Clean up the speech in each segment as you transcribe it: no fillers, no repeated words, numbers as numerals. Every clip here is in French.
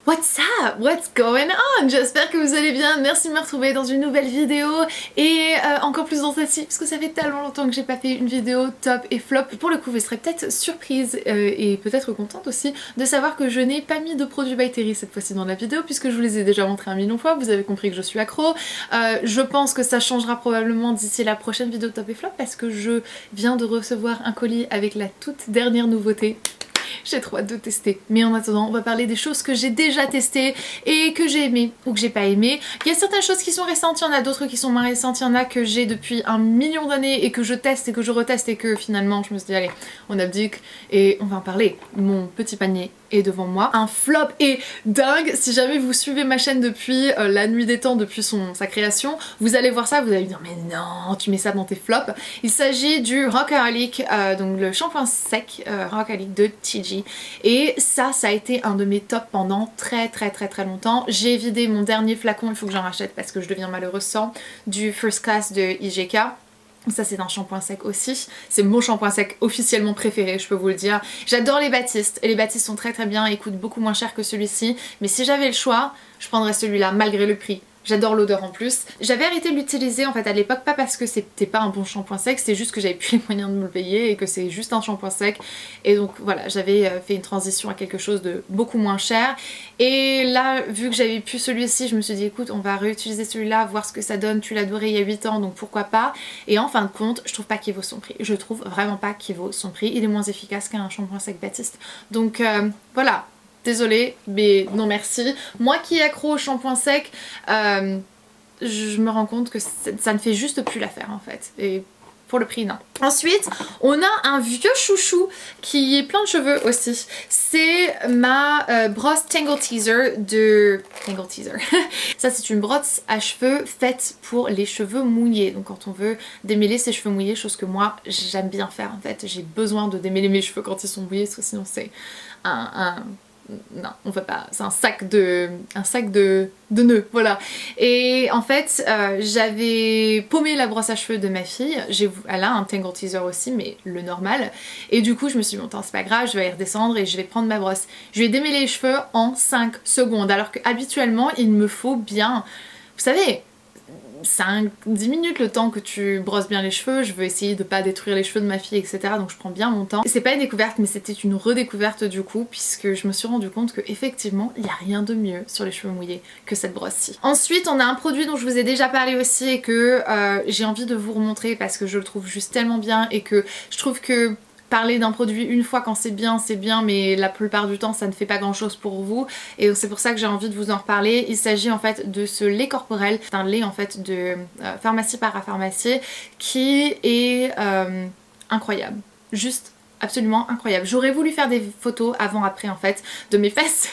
What's up? What's going on? J'espère que vous allez bien, merci de me retrouver dans une nouvelle vidéo et encore plus dans celle-ci parce que ça fait tellement longtemps que j'ai pas fait une vidéo top et flop. Pour le coup vous serez peut-être surprise et peut-être contente aussi de savoir que je n'ai pas mis de produits by Terry cette fois-ci dans la vidéo puisque je vous les ai déjà montrés 1 million de fois, vous avez compris que je suis accro. Je pense que ça changera probablement d'ici la prochaine vidéo top et flop parce que je viens de recevoir un colis avec la toute dernière nouveauté. J'ai trop hâte de tester. Mais en attendant, on va parler des choses que j'ai déjà testées et que j'ai aimées ou que j'ai pas aimées. Il y a certaines choses qui sont récentes, il y en a d'autres qui sont moins récentes, il y en a que j'ai depuis 1 million d'années et que je teste et que je reteste et que finalement je me suis dit allez, on abdique et on va en parler. Mon petit panier est devant moi. Un flop est dingue. Si jamais vous suivez ma chaîne depuis la nuit des temps, depuis sa création, vous allez voir ça, vous allez me dire mais non, tu mets ça dans tes flops. Il s'agit du Rockaholic, donc le shampoing sec Rockaholic de TG. Et ça a été un de mes tops pendant très longtemps. J'ai vidé mon dernier flacon, il faut que j'en rachète parce que je deviens malheureuse sans, du First Class de IGK. Ça c'est un shampoing sec aussi, c'est mon shampoing sec officiellement préféré, je peux vous le dire. J'adore les Baptiste, et les Baptiste sont très bien et coûtent beaucoup moins cher que celui-ci, mais si j'avais le choix, je prendrais celui-là malgré le prix. J'adore l'odeur en plus. J'avais arrêté de l'utiliser en fait à l'époque, pas parce que c'était pas un bon shampoing sec, c'est juste que j'avais plus les moyens de me le payer et que c'est juste un shampoing sec. Et donc voilà, j'avais fait une transition à quelque chose de beaucoup moins cher. Et là, vu que j'avais plus celui-ci, je me suis dit écoute, on va réutiliser celui-là, voir ce que ça donne. Tu l'as adoré il y a 8 ans, donc pourquoi pas. Et en fin de compte, je trouve pas qu'il vaut son prix. Je trouve vraiment pas qu'il vaut son prix. Il est moins efficace qu'un shampoing sec Baptiste. Donc voilà. Désolée, mais non merci. Moi qui est accro au shampoing sec, je me rends compte que ça ne fait juste plus l'affaire en fait. Et pour le prix, non. Ensuite, on a un vieux chouchou qui est plein de cheveux aussi. C'est ma brosse Tangle Teaser de... Tangle Teaser. Ça, c'est une brosse à cheveux faite pour les cheveux mouillés. Donc quand on veut démêler ses cheveux mouillés, chose que moi, j'aime bien faire en fait. J'ai besoin de démêler mes cheveux quand ils sont mouillés, parce que sinon c'est non, on fait pas, c'est un sac de nœuds, voilà. Et en fait, j'avais paumé la brosse à cheveux de ma fille, elle a un Tangle Teaser aussi, mais le normal, et du coup je me suis dit, bon, c'est pas grave, je vais y redescendre et je vais prendre ma brosse. Je vais démêler les cheveux en 5 secondes, alors qu'habituellement, il me faut bien, vous savez, 5-10 minutes le temps que tu brosses bien les cheveux. Je veux essayer de pas détruire les cheveux de ma fille, etc. Donc je prends bien mon temps. C'est pas une découverte, mais c'était une redécouverte du coup, puisque je me suis rendu compte que effectivement il n'y a rien de mieux sur les cheveux mouillés que cette brosse-ci. Ensuite, on a un produit dont je vous ai déjà parlé aussi et que j'ai envie de vous remontrer parce que je le trouve juste tellement bien et que je trouve que parler d'un produit une fois quand c'est bien, mais la plupart du temps ça ne fait pas grand chose pour vous et c'est pour ça que j'ai envie de vous en reparler. Il s'agit en fait de ce lait corporel, c'est un lait en fait de pharmacie parapharmacie qui est incroyable, juste absolument incroyable. J'aurais voulu faire des photos avant-après en fait de mes fesses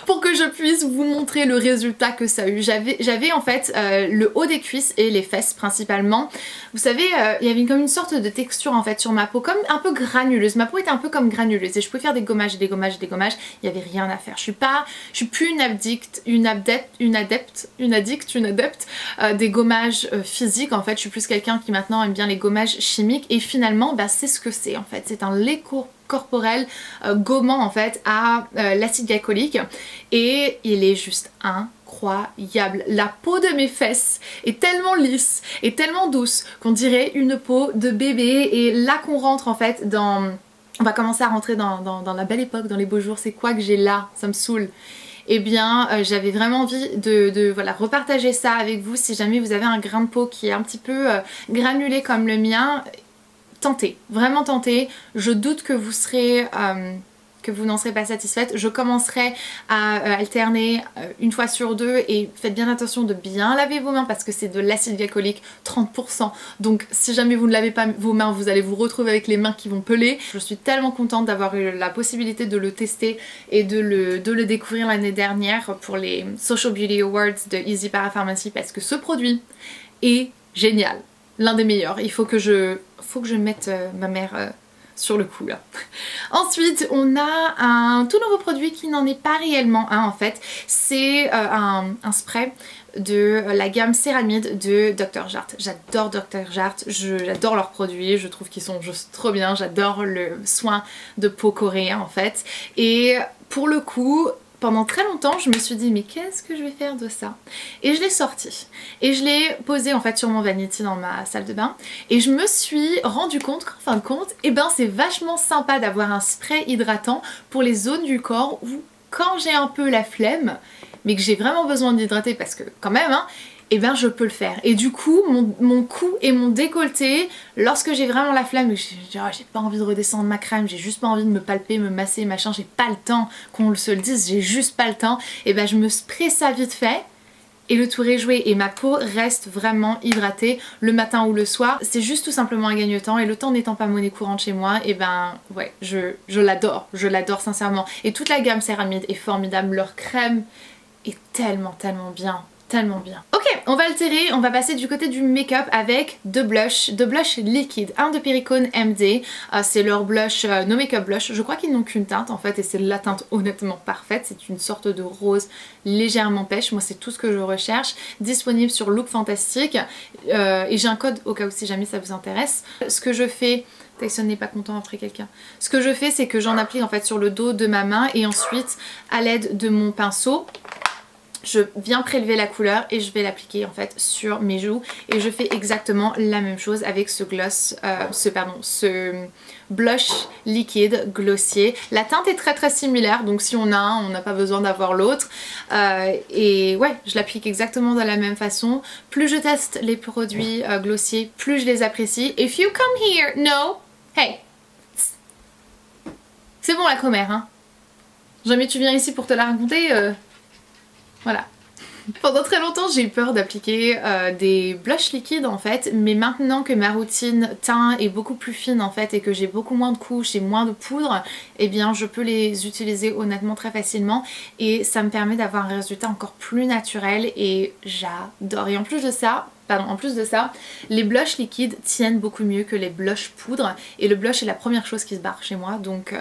pour que je puisse vous montrer le résultat que ça a eu. J'avais en fait le haut des cuisses et les fesses principalement. Vous savez, il y avait comme une sorte de texture en fait sur ma peau, comme un peu granuleuse. Ma peau était un peu comme granuleuse et je pouvais faire des gommages, des gommages, des gommages. Il n'y avait rien à faire. Je suis plus une adepte des gommages physiques en fait. Je suis plus quelqu'un qui maintenant aime bien les gommages chimiques et finalement bah, c'est ce que c'est en fait. C'est un lait corporel gommant en fait à l'acide glycolique et il est juste incroyable. La peau de mes fesses est tellement lisse et tellement douce qu'on dirait une peau de bébé et là qu'on rentre en fait dans... On va commencer à rentrer dans la belle époque, dans les beaux jours. C'est quoi que j'ai là? Ça me saoule. Eh bien j'avais vraiment envie de voilà, repartager ça avec vous. Si jamais vous avez un grain de peau qui est un petit peu granulé comme le mien, tentez, vraiment tentez. Je doute que vous serez... que vous n'en serez pas satisfaite. Je commencerai à alterner une fois sur deux et faites bien attention de bien laver vos mains parce que c'est de l'acide glycolique 30%. Donc si jamais vous ne lavez pas vos mains, vous allez vous retrouver avec les mains qui vont peler. Je suis tellement contente d'avoir eu la possibilité de le tester et de le découvrir l'année dernière pour les Social Beauty Awards de Easy Parapharmacy parce que ce produit est génial. L'un des meilleurs. Il faut que je mette ma mère... sur le coup là. Ensuite on a un tout nouveau produit qui n'en est pas réellement un en fait, c'est un spray de la gamme Céramide de Dr. Jart. J'adore Dr. Jart, j'adore leurs produits, je trouve qu'ils sont juste trop bien, j'adore le soin de peau coréen en fait et pour le coup pendant très longtemps je me suis dit mais qu'est-ce que je vais faire de ça? Et je l'ai sorti et je l'ai posé en fait sur mon vanity dans ma salle de bain et je me suis rendu compte qu'en fin de compte et ben c'est vachement sympa d'avoir un spray hydratant pour les zones du corps où quand j'ai un peu la flemme mais que j'ai vraiment besoin d'hydrater parce que quand même hein, et ben je peux le faire. Et du coup mon cou et mon décolleté, lorsque j'ai vraiment la flemme et que j'ai pas envie de redescendre ma crème, j'ai juste pas envie de me palper, me masser, machin, j'ai pas le temps qu'on se le dise, j'ai juste pas le temps, et ben je me spray ça vite fait et le tour est joué et ma peau reste vraiment hydratée le matin ou le soir. C'est juste tout simplement un gagne-temps et le temps n'étant pas monnaie courante chez moi, et ben ouais, je l'adore sincèrement. Et toute la gamme Céramide est formidable, leur crème est tellement bien. Tellement bien. Ok, on va altérer, on va passer du côté du make-up avec deux blushs liquides. Un de Perricone MD, c'est leur blush No Makeup Blush. Je crois qu'ils n'ont qu'une teinte en fait et c'est la teinte honnêtement parfaite. C'est une sorte de rose légèrement pêche. Moi c'est tout ce que je recherche. Disponible sur Look Fantastic et j'ai un code au cas où si jamais ça vous intéresse. Ce que je fais... Tyson n'est pas content après quelqu'un. Ce que je fais c'est que j'en applique en fait sur le dos de ma main et ensuite à l'aide de mon pinceau je viens prélever la couleur et je vais l'appliquer en fait sur mes joues et je fais exactement la même chose avec ce gloss, ce blush liquide glossier. La teinte est très similaire donc si on a un on n'a pas besoin d'avoir l'autre et ouais je l'applique exactement de la même façon. Plus je teste les produits glossiers plus je les apprécie. If you come here, no, hey, c'est bon la commère hein. Jamais tu viens ici pour te la raconter voilà. Pendant très longtemps j'ai eu peur d'appliquer des blushs liquides en fait, mais maintenant que ma routine teint est beaucoup plus fine en fait et que j'ai beaucoup moins de couches et moins de poudre, eh bien je peux les utiliser honnêtement très facilement et ça me permet d'avoir un résultat encore plus naturel et j'adore. Et en plus de ça, les blushs liquides tiennent beaucoup mieux que les blushs poudre et le blush est la première chose qui se barre chez moi donc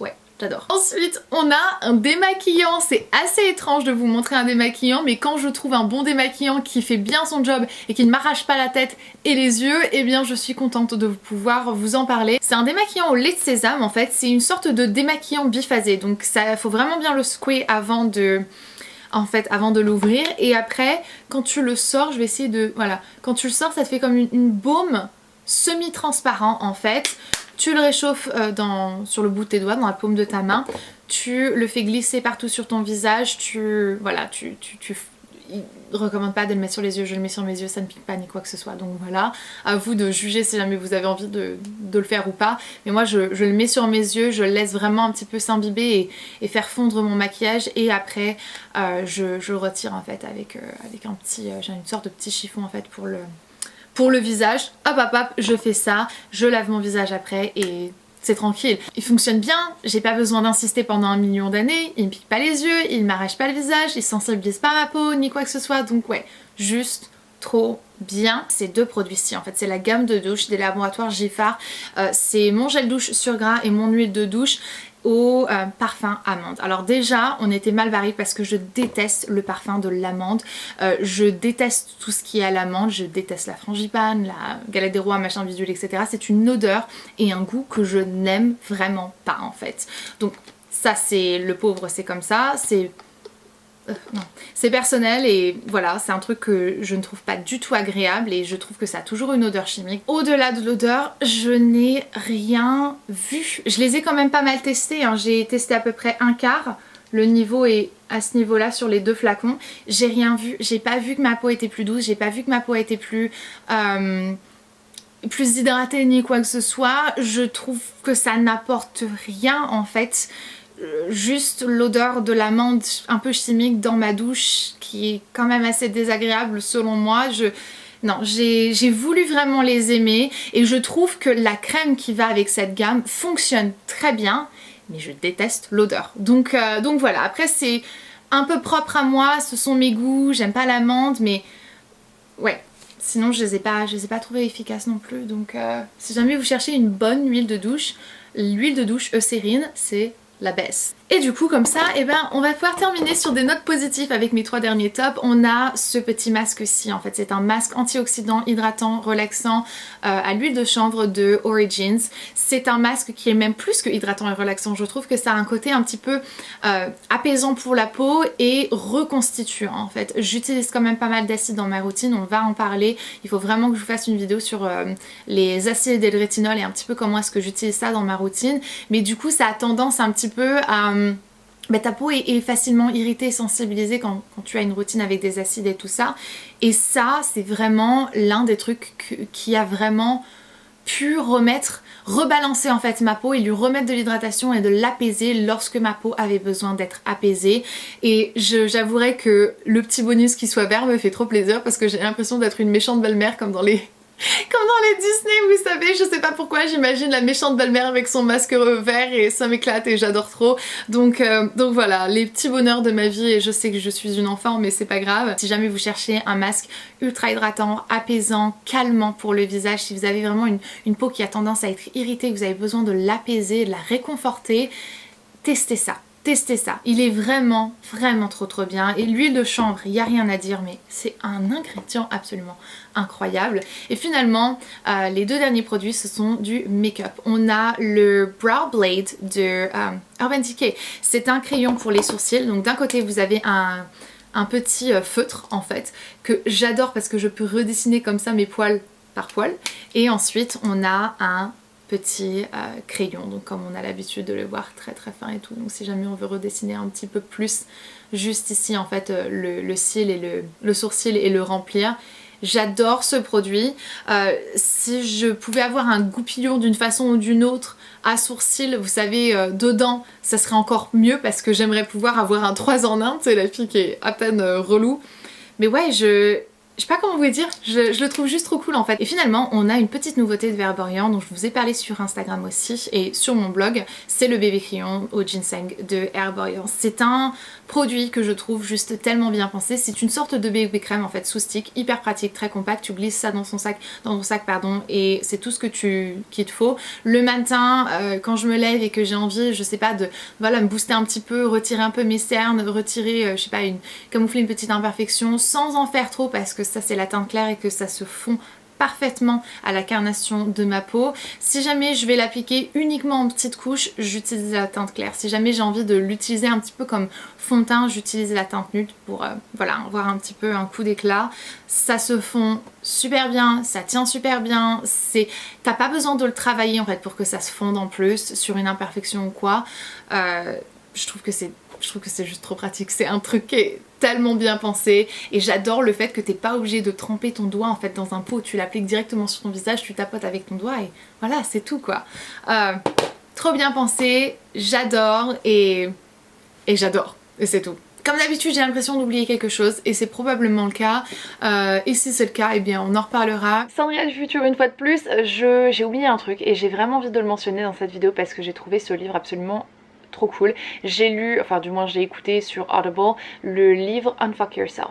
ouais. J'adore. Ensuite, on a un démaquillant. C'est assez étrange de vous montrer un démaquillant, mais quand je trouve un bon démaquillant qui fait bien son job et qui ne m'arrache pas la tête et les yeux, eh bien je suis contente de pouvoir vous en parler. C'est un démaquillant au lait de sésame en fait. C'est une sorte de démaquillant biphasé. Donc ça, faut vraiment bien le secouer avant de l'ouvrir. Et après, quand tu le sors, je vais essayer de... Voilà. Quand tu le sors, ça te fait comme une baume semi-transparent en fait. Tu le réchauffes sur le bout de tes doigts, dans la paume de ta main. Tu le fais glisser partout sur ton visage. Il recommande pas de le mettre sur les yeux. Je le mets sur mes yeux, ça ne pique pas ni quoi que ce soit. Donc voilà, à vous de juger si jamais vous avez envie de le faire ou pas. Mais moi je le mets sur mes yeux, je le laisse vraiment un petit peu s'imbiber et faire fondre mon maquillage. Et après je le retire en fait avec un petit... j'ai une sorte de petit chiffon en fait pour le visage, hop, je fais ça, je lave mon visage après et c'est tranquille. Il fonctionne bien, j'ai pas besoin d'insister pendant 1 million d'années, il me pique pas les yeux, il m'arrache pas le visage, il sensibilise pas ma peau ni quoi que ce soit, donc ouais, juste trop bien. Ces deux produits-ci en fait, c'est la gamme de douche des laboratoires Giffard, c'est mon gel douche sur gras et mon huile de douche au parfum amande. Alors déjà on était mal barré parce que je déteste le parfum de l'amande, je déteste tout ce qui est à l'amande, je déteste la frangipane, la galette des rois, machin bidule, etc. C'est une odeur et un goût que je n'aime vraiment pas en fait. Donc ça c'est le pauvre, c'est comme ça, c'est personnel et voilà, c'est un truc que je ne trouve pas du tout agréable et je trouve que ça a toujours une odeur chimique. Au-delà de l'odeur, je n'ai rien vu. Je les ai quand même pas mal testés, hein. J'ai testé à peu près un quart. Le niveau est à ce niveau-là sur les deux flacons. J'ai rien vu, j'ai pas vu que ma peau était plus douce, j'ai pas vu que ma peau était plus hydratée ni quoi que ce soit. Je trouve que ça n'apporte rien en fait. Juste l'odeur de l'amande un peu chimique dans ma douche qui est quand même assez désagréable selon moi. Non, j'ai voulu vraiment les aimer et je trouve que la crème qui va avec cette gamme fonctionne très bien, mais je déteste l'odeur. Donc voilà, après c'est un peu propre à moi, ce sont mes goûts, j'aime pas l'amande, mais ouais. Sinon je les ai pas trouvées efficaces non plus. Donc si jamais vous cherchez une bonne huile de douche, l'huile de douche Eucérine, c'est la baisse. Et du coup comme ça, eh ben, on va pouvoir terminer sur des notes positives avec mes 3 derniers tops. On a ce petit masque-ci, en fait c'est un masque antioxydant, hydratant, relaxant à l'huile de chanvre de Origins. C'est un masque qui est même plus que hydratant et relaxant, je trouve que ça a un côté un petit peu apaisant pour la peau et reconstituant en fait. J'utilise quand même pas mal d'acides dans ma routine, on va en parler. Il faut vraiment que je vous fasse une vidéo sur les acides et le rétinol et un petit peu comment est-ce que j'utilise ça dans ma routine. Mais du coup ça a tendance un petit peu à... ta peau est facilement irritée et sensibilisée quand tu as une routine avec des acides et tout ça. Et ça, c'est vraiment l'un des trucs qui a vraiment pu rebalancer en fait ma peau et lui remettre de l'hydratation et de l'apaiser lorsque ma peau avait besoin d'être apaisée. Et j'avouerai que le petit bonus qui soit vert me fait trop plaisir parce que j'ai l'impression d'être une méchante belle-mère comme dans les... Comme dans les Disney, vous savez, je sais pas pourquoi, j'imagine la méchante belle-mère avec son masque vert et ça m'éclate et j'adore trop. Donc voilà, les petits bonheurs de ma vie et je sais que je suis une enfant mais c'est pas grave. Si jamais vous cherchez un masque ultra hydratant, apaisant, calmant pour le visage, si vous avez vraiment une peau qui a tendance à être irritée, que vous avez besoin de l'apaiser, de la réconforter, testez ça. Testez ça, il est vraiment trop bien et l'huile de chanvre, il n'y a rien à dire mais c'est un ingrédient absolument incroyable. Et finalement les 2 derniers produits ce sont du make-up. On a le Brow Blade de Urban Decay, c'est un crayon pour les sourcils, donc d'un côté vous avez un petit feutre en fait que j'adore parce que je peux redessiner comme ça mes poils par poil et ensuite on a un petit crayon, donc comme on a l'habitude de le voir très fin et tout, donc si jamais on veut redessiner un petit peu plus juste ici en fait le cil et le sourcil et le remplir. J'adore ce produit. Si je pouvais avoir un goupillon d'une façon ou d'une autre à sourcils, vous savez, dedans, ça serait encore mieux parce que j'aimerais pouvoir avoir un 3 en 1, c'est la fille qui est à peine relou. Mais ouais, je sais pas comment vous dire, je le trouve juste trop cool en fait. Et finalement, on a une petite nouveauté de Herborian dont je vous ai parlé sur Instagram aussi et sur mon blog, c'est le bébé crayon au ginseng de Herborian. C'est un produit que je trouve juste tellement bien pensé. C'est une sorte de bébé crème en fait sous stick, hyper pratique, très compact. Tu glisses ça dans ton sac pardon, et c'est tout ce que qu'il te faut. Le matin, quand je me lève et que j'ai envie, je sais pas, de voilà, me booster un petit peu, retirer un peu mes cernes, retirer, je sais pas, camoufler une petite imperfection sans en faire trop parce que ça c'est la teinte claire et que ça se fond parfaitement à la carnation de ma peau. Si jamais je vais l'appliquer uniquement en petite couche, j'utilise la teinte claire. Si jamais j'ai envie de l'utiliser un petit peu comme fond de teint, j'utilise la teinte nude pour voilà, avoir un petit peu un coup d'éclat. Ça se fond super bien, ça tient super bien, t'as pas besoin de le travailler en fait pour que ça se fonde en plus sur une imperfection ou quoi. Je trouve que c'est juste trop pratique, c'est un truc qui est tellement bien pensé et j'adore le fait que t'es pas obligé de tremper ton doigt en fait dans un pot, tu l'appliques directement sur ton visage, tu tapotes avec ton doigt et voilà, c'est tout quoi. Trop bien pensé, j'adore et j'adore et c'est tout. Comme d'habitude j'ai l'impression d'oublier quelque chose et c'est probablement le cas et si c'est le cas eh bien on en reparlera. Sandria du futur une fois de plus, j'ai oublié un truc et j'ai vraiment envie de le mentionner dans cette vidéo parce que j'ai trouvé ce livre absolument trop cool. J'ai lu, enfin du moins j'ai écouté sur Audible le livre Unfuck Yourself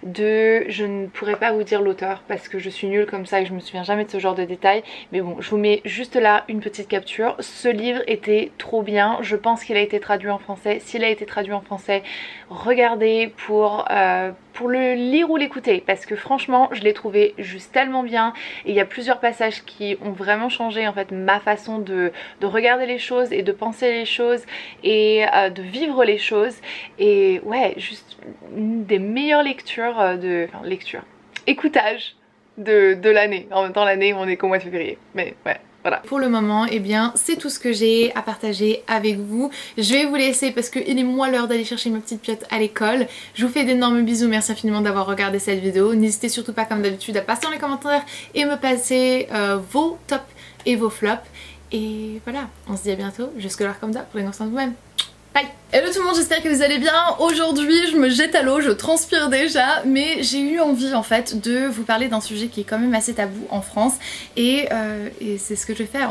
de, je ne pourrais pas vous dire l'auteur parce que je suis nulle comme ça et je me souviens jamais de ce genre de détails, mais bon je vous mets juste là une petite capture. Ce livre était trop bien, je pense qu'il a été traduit en français. S'il a été traduit en français, regardez pour le lire ou l'écouter parce que franchement je l'ai trouvé juste tellement bien et il y a plusieurs passages qui ont vraiment changé en fait ma façon de regarder les choses et de penser les choses et de vivre les choses et ouais, juste une des meilleures lectures écoutage de l'année. En même temps l'année on est qu'au mois de février, mais ouais. Voilà. Pour le moment, eh bien, c'est tout ce que j'ai à partager avec vous. Je vais vous laisser parce qu'il est moi l'heure d'aller chercher ma petite piotte à l'école. Je vous fais d'énormes bisous, merci infiniment d'avoir regardé cette vidéo. N'hésitez surtout pas comme d'habitude à passer dans les commentaires et me passer vos tops et vos flops. Et voilà, on se dit à bientôt. Jusque là comme d'hab, prenez soin de vous-même. Bye! Hello tout le monde, j'espère que vous allez bien. Aujourd'hui je me jette à l'eau, je transpire déjà, mais j'ai eu envie en fait de vous parler d'un sujet qui est quand même assez tabou en France et c'est ce que je vais faire.